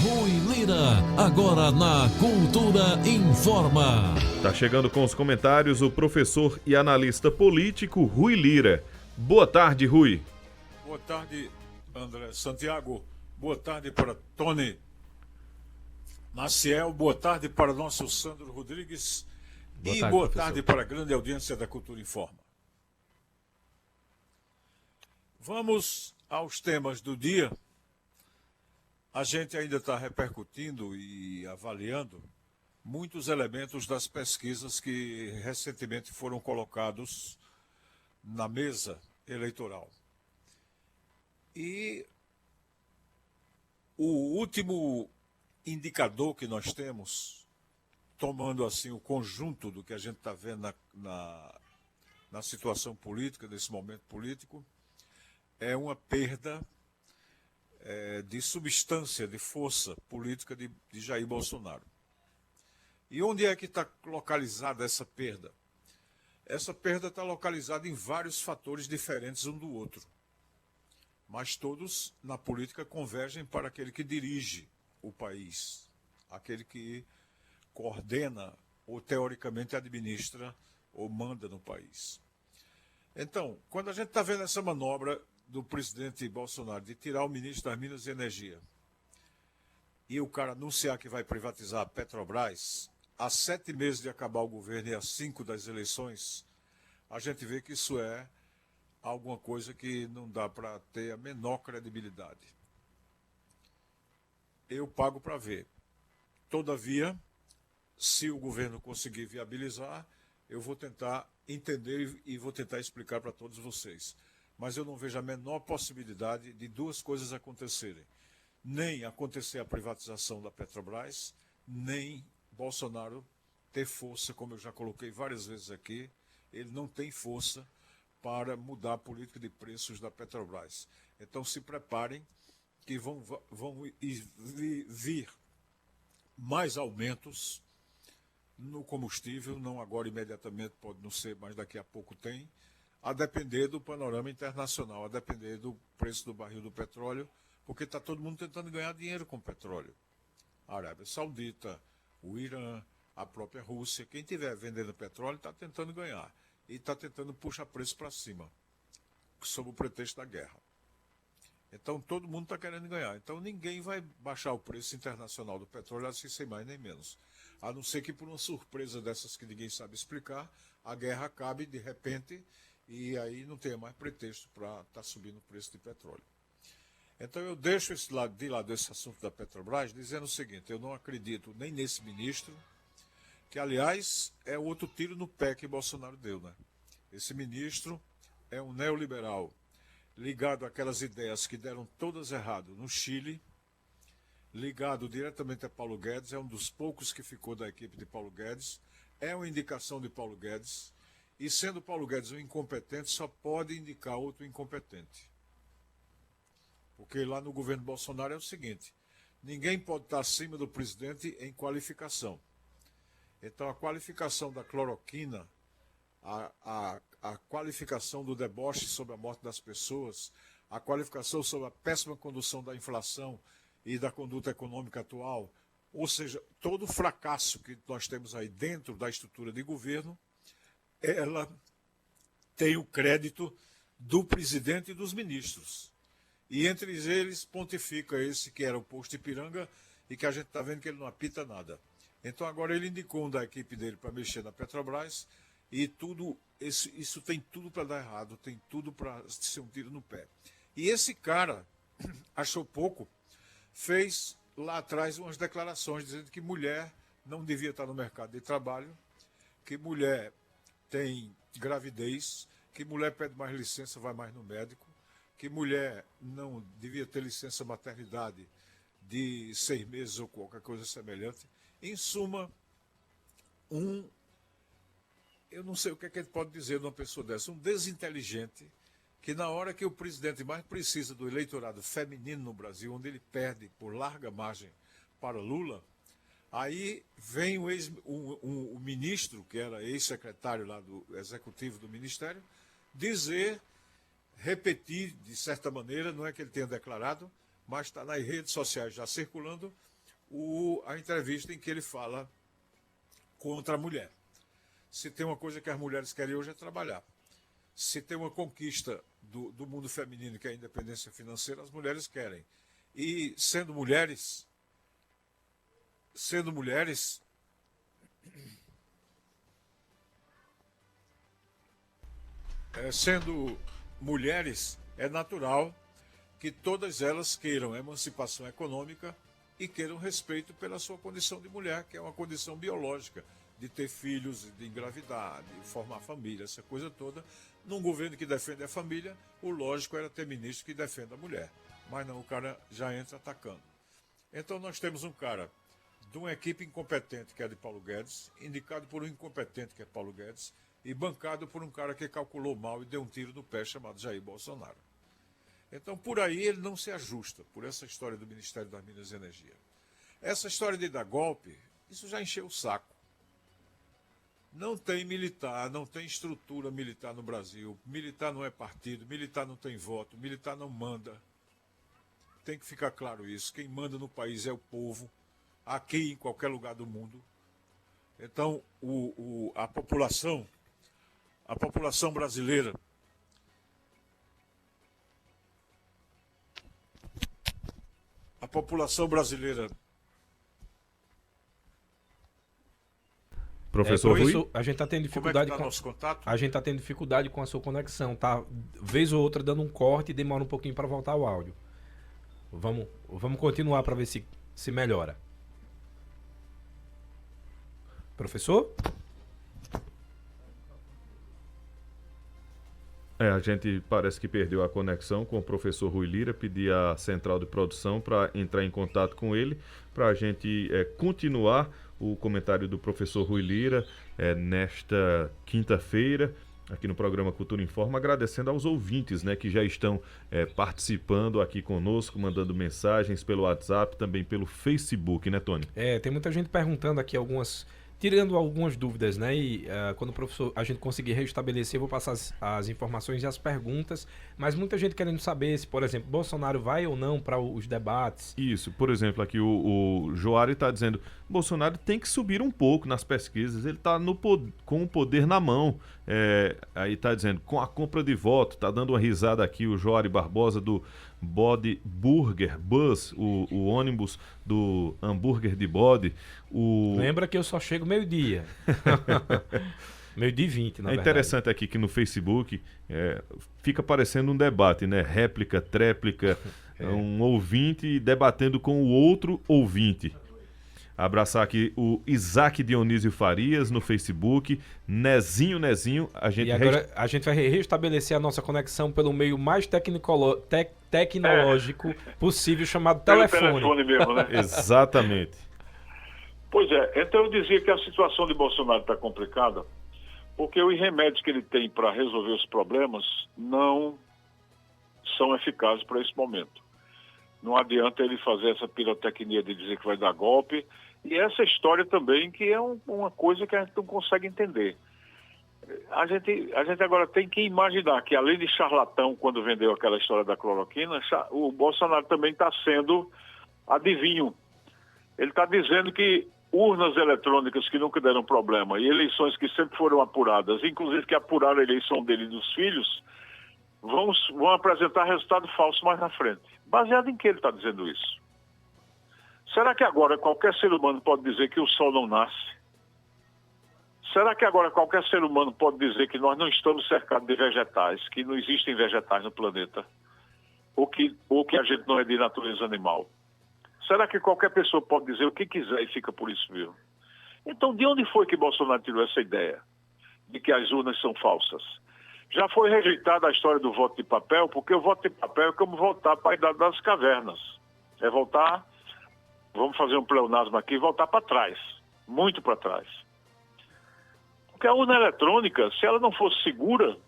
Rui Lira, agora na Cultura Informa. Tá chegando com os comentários o professor e analista político Rui Lira. Boa tarde, Rui. Boa tarde, André Santiago. Boa tarde para Tony Maciel. Boa tarde para nosso Sandro Rodrigues. Boa tarde para a grande audiência da Cultura Informa. Vamos aos temas do dia. A gente ainda está repercutindo e avaliando muitos elementos das pesquisas que recentemente foram colocados na mesa eleitoral. E o último indicador que nós temos, tomando assim o conjunto do que a gente está vendo na situação política, nesse momento político, é uma perda de substância, de força política de Jair Bolsonaro. E onde é que está localizada essa perda? Essa perda está localizada em vários fatores diferentes um do outro. Mas todos, na política, convergem para aquele que dirige o país, aquele que coordena ou, teoricamente, administra ou manda no país. Então, quando a gente está vendo essa manobra do presidente Bolsonaro de tirar o ministro das Minas e Energia e o cara anunciar que vai privatizar a Petrobras, há 7 meses de acabar o governo e há 5 das eleições, a gente vê que isso é alguma coisa que não dá para ter a menor credibilidade. Eu pago para ver. Todavia, se o governo conseguir viabilizar, eu vou tentar entender e vou tentar explicar para todos vocês. Mas eu não vejo a menor possibilidade de duas coisas acontecerem. Nem acontecer a privatização da Petrobras, nem Bolsonaro ter força, como eu já coloquei várias vezes aqui, ele não tem força para mudar a política de preços da Petrobras. Então se preparem que vão vir mais aumentos no combustível, não agora imediatamente, pode não ser, mas daqui a pouco tem, a depender do panorama internacional, a depender do preço do barril do petróleo, porque está todo mundo tentando ganhar dinheiro com petróleo. A Arábia Saudita, o Irã, a própria Rússia, quem estiver vendendo petróleo está tentando ganhar e está tentando puxar preço para cima, sob o pretexto da guerra. Então todo mundo está querendo ganhar. Então ninguém vai baixar o preço internacional do petróleo assim sem mais nem menos. A não ser que por uma surpresa dessas que ninguém sabe explicar, a guerra acabe de repente e aí não tenha mais pretexto para estar subindo o preço de petróleo. Então eu deixo de lado esse assunto da Petrobras dizendo o seguinte: eu não acredito nem nesse ministro, que aliás é outro tiro no pé que Bolsonaro deu, né? Esse ministro é um neoliberal ligado àquelas ideias que deram todas errado no Chile, ligado diretamente a Paulo Guedes, é um dos poucos que ficou da equipe de Paulo Guedes, é uma indicação de Paulo Guedes, e sendo Paulo Guedes um incompetente, só pode indicar outro incompetente. Porque lá no governo Bolsonaro é o seguinte: ninguém pode estar acima do presidente em qualificação. Então a qualificação da cloroquina, a qualificação do deboche sobre a morte das pessoas, a qualificação sobre a péssima condução da inflação e da conduta econômica atual, ou seja, todo o fracasso que nós temos aí dentro da estrutura de governo, ela tem o crédito do presidente e dos ministros. E entre eles pontifica esse que era o posto Ipiranga e que a gente está vendo que ele não apita nada. Então agora ele indicou um da equipe dele para mexer na Petrobras e tudo isso tem tudo para dar errado, tem tudo para ser um tiro no pé. E esse cara achou pouco, fez lá atrás umas declarações dizendo que mulher não devia estar no mercado de trabalho, que mulher tem gravidez, que mulher pede mais licença, vai mais no médico, que mulher não devia ter licença maternidade de 6 meses ou qualquer coisa semelhante. Em suma, eu não sei o que é que ele pode dizer de uma pessoa dessa, um desinteligente, que na hora que o presidente mais precisa do eleitorado feminino no Brasil, onde ele perde por larga margem para Lula, aí vem o ministro, que era ex-secretário lá do executivo do ministério, repetir, de certa maneira, não é que ele tenha declarado, mas está nas redes sociais já circulando, a entrevista em que ele fala contra a mulher. Se tem uma coisa que as mulheres querem hoje é trabalhar. Se tem uma conquista do mundo feminino, que é a independência financeira, as mulheres querem. E sendo mulheres, sendo mulheres é natural que todas elas queiram emancipação econômica e queiram respeito pela sua condição de mulher, que é uma condição biológica, de ter filhos, de engravidar, de formar família, essa coisa toda. Num governo que defende a família, o lógico era ter ministro que defenda a mulher. Mas não, o cara já entra atacando. Então nós temos um cara de uma equipe incompetente, que é de Paulo Guedes, indicado por um incompetente, que é Paulo Guedes, e bancado por um cara que calculou mal e deu um tiro no pé, chamado Jair Bolsonaro. Então, por aí ele não se ajusta, por essa história do Ministério das Minas e Energia. Essa história de dar golpe, isso já encheu o saco. Não tem militar, não tem estrutura militar no Brasil. Militar não é partido, militar não tem voto, militar não manda. Tem que ficar claro isso. Quem manda no país é o povo, aqui e em qualquer lugar do mundo. Então, a população brasileira Professor Rui? A gente está tendo Como é dificuldade que tá nosso contato? a gente tá tendo dificuldade com a sua conexão, tá? Vez ou outra dando um corte e demora um pouquinho para voltar o áudio. Vamos continuar para ver se melhora. Professor? A gente parece que perdeu a conexão com o professor Rui Lira, pedi à central de produção para entrar em contato com ele, para a gente continuar o comentário do professor Rui Lira nesta quinta-feira, aqui no programa Cultura Informa, agradecendo aos ouvintes, né, que já estão participando aqui conosco, mandando mensagens pelo WhatsApp, também pelo Facebook, né, Tony? Tem muita gente perguntando aqui tirando algumas dúvidas, né? E quando o professor a gente conseguir restabelecer, eu vou passar as informações e as perguntas, mas muita gente querendo saber se, por exemplo, Bolsonaro vai ou não para os debates. Isso, por exemplo, aqui o Joari está dizendo, Bolsonaro tem que subir um pouco nas pesquisas, ele está com o poder na mão, aí está dizendo, com a compra de voto, está dando uma risada aqui o Joari Barbosa do Bode Burger Bus, o ônibus do hambúrguer de bode. Lembra que eu só chego meio-dia. Meio-dia e 20, na verdade. É interessante aqui que no Facebook fica parecendo um debate, né? Réplica, tréplica, um ouvinte debatendo com o outro ouvinte. Abraçar aqui o Isaac Dionísio Farias no Facebook, Nezinho, E agora a gente vai restabelecer a nossa conexão pelo meio mais tecnológico possível, chamado telefone. Telefone mesmo, né? Exatamente. Pois é, então eu dizia que a situação de Bolsonaro está complicada, porque os remédios que ele tem para resolver os problemas não são eficazes para esse momento. Não adianta ele fazer essa pirotecnia de dizer que vai dar golpe, e essa história também que é uma coisa que a gente não consegue entender. A gente agora tem que imaginar que, além de charlatão, quando vendeu aquela história da cloroquina, o Bolsonaro também está sendo adivinho. Ele está dizendo que urnas eletrônicas que nunca deram problema e eleições que sempre foram apuradas, inclusive que apuraram a eleição dele e dos filhos, vão apresentar resultado falso mais na frente. Baseado em que ele está dizendo isso? Será que agora qualquer ser humano pode dizer que o sol não nasce? Será que agora qualquer ser humano pode dizer que nós não estamos cercados de vegetais, que não existem vegetais no planeta? Ou que a gente não é de natureza animal? Será que qualquer pessoa pode dizer o que quiser e fica por isso mesmo? Então, de onde foi que Bolsonaro tirou essa ideia de que as urnas são falsas? Já foi rejeitada a história do voto de papel, porque o voto de papel é como voltar para a idade das cavernas. É voltar, vamos fazer um pleonasmo aqui, voltar para trás, muito para trás. Porque a urna eletrônica, se ela não fosse segura,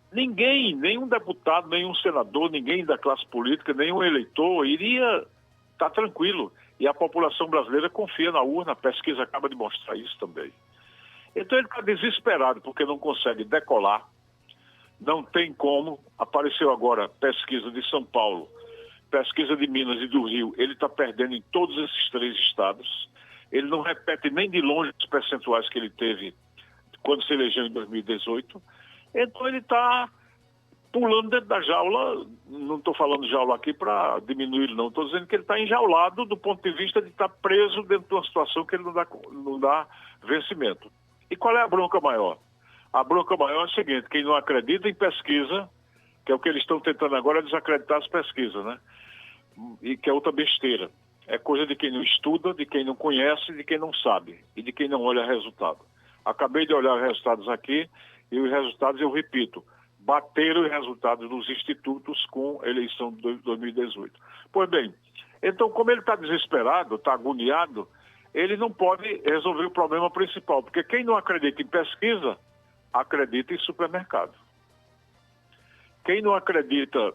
ninguém, nenhum deputado, nenhum senador, ninguém da classe política, nenhum eleitor iria estar tranquilo. E a população brasileira confia na urna, a pesquisa acaba de mostrar isso também. Então ele está desesperado porque não consegue decolar, não tem como. Apareceu agora pesquisa de São Paulo, pesquisa de Minas e do Rio, ele está perdendo em todos esses 3 estados. Ele não repete nem de longe os percentuais que ele teve quando se elegeu em 2018. Então ele está pulando dentro da jaula. Não estou falando jaula aqui para diminuir, não. Estou dizendo que ele está enjaulado do ponto de vista de estar preso dentro de uma situação que ele não dá vencimento. E qual é a bronca maior? A bronca maior é o seguinte: quem não acredita em pesquisa, que é o que eles estão tentando agora, é desacreditar as pesquisas, né? E que é outra besteira. É coisa de quem não estuda, de quem não conhece, de quem não sabe e de quem não olha resultado. Acabei de olhar os resultados aqui e os resultados, eu repito, bateram os resultados dos institutos com a eleição de 2018. Pois bem, então como ele está desesperado, está agoniado, ele não pode resolver o problema principal, porque quem não acredita em pesquisa, acredita em supermercado. Quem não acredita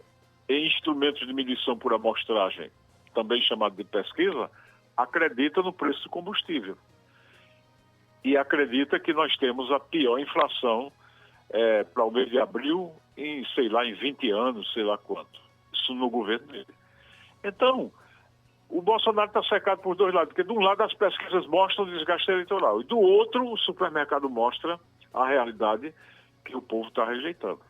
em instrumentos de medição por amostragem, também chamado de pesquisa, acredita no preço do combustível. E acredita que nós temos a pior inflação para o mês de abril em, sei lá, em 20 anos, sei lá quanto. Isso no governo dele. Então, o Bolsonaro está cercado por 2 lados, porque de um lado as pesquisas mostram o desgaste eleitoral, e do outro o supermercado mostra a realidade que o povo está rejeitando.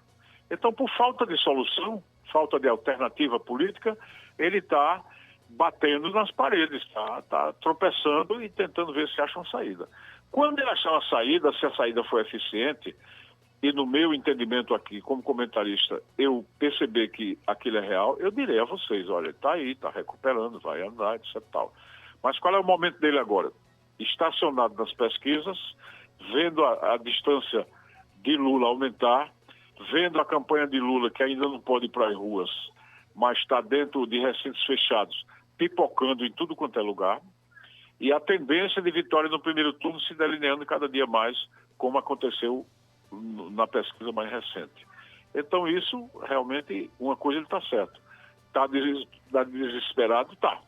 Então, por falta de solução, falta de alternativa política, ele está batendo nas paredes, está tropeçando e tentando ver se acha uma saída. Quando ele achar uma saída, se a saída for eficiente, e no meu entendimento aqui, como comentarista, eu perceber que aquilo é real, eu direi a vocês: olha, está aí, está recuperando, vai andar, etc. Tal. Mas qual é o momento dele agora? Estacionado nas pesquisas, vendo a distância de Lula aumentar, vendo a campanha de Lula, que ainda não pode ir para as ruas, mas está dentro de recintos fechados, pipocando em tudo quanto é lugar, e a tendência de vitória no primeiro turno se delineando cada dia mais, como aconteceu na pesquisa mais recente. Então isso, realmente, uma coisa ele está certo. Está desesperado? Está.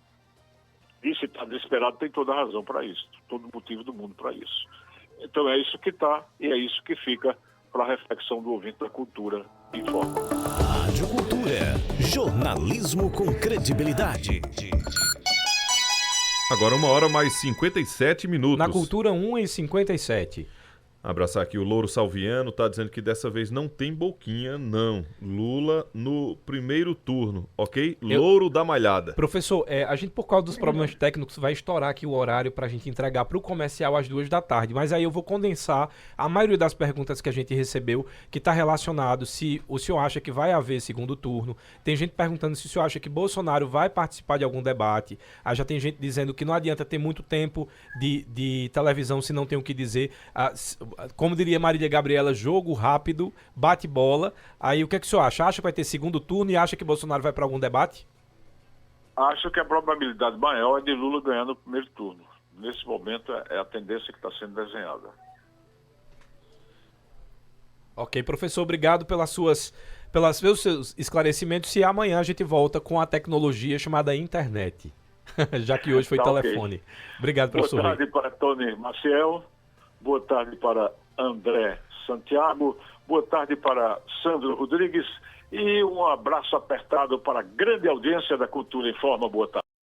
E se está desesperado, tem toda a razão para isso, todo o motivo do mundo para isso. Então é isso que está, e é isso que fica para a reflexão do ouvinte da Cultura Informa. Rádio Cultura, jornalismo com credibilidade. Agora 1h mais 57. Na Cultura 1h57. Abraçar aqui o Louro Salviano, tá dizendo que dessa vez não tem boquinha, não. Lula no primeiro turno, ok? Louro da Malhada. Professor, a gente, por causa dos problemas técnicos, vai estourar aqui o horário pra gente entregar pro comercial às 14h, mas aí eu vou condensar a maioria das perguntas que a gente recebeu, que tá relacionado se o senhor acha que vai haver segundo turno. Tem gente perguntando se o senhor acha que Bolsonaro vai participar de algum debate. Aí já tem gente dizendo que não adianta ter muito tempo de televisão se não tem o que dizer. Como diria Marília Gabriela, jogo rápido, bate bola. Aí o que é que o senhor acha? Acha que vai ter segundo turno e acha que Bolsonaro vai para algum debate? Acho que a probabilidade maior é de Lula ganhar no primeiro turno. Nesse momento é a tendência que está sendo desenhada. Ok, professor, obrigado pelos seus esclarecimentos. E amanhã a gente volta com a tecnologia chamada internet, já que hoje foi telefone. Okay. Obrigado, professor. Boa tarde para Tony Maciel. Boa tarde para André Santiago, boa tarde para Sandro Rodrigues e um abraço apertado para a grande audiência da Cultura Informa. Boa tarde.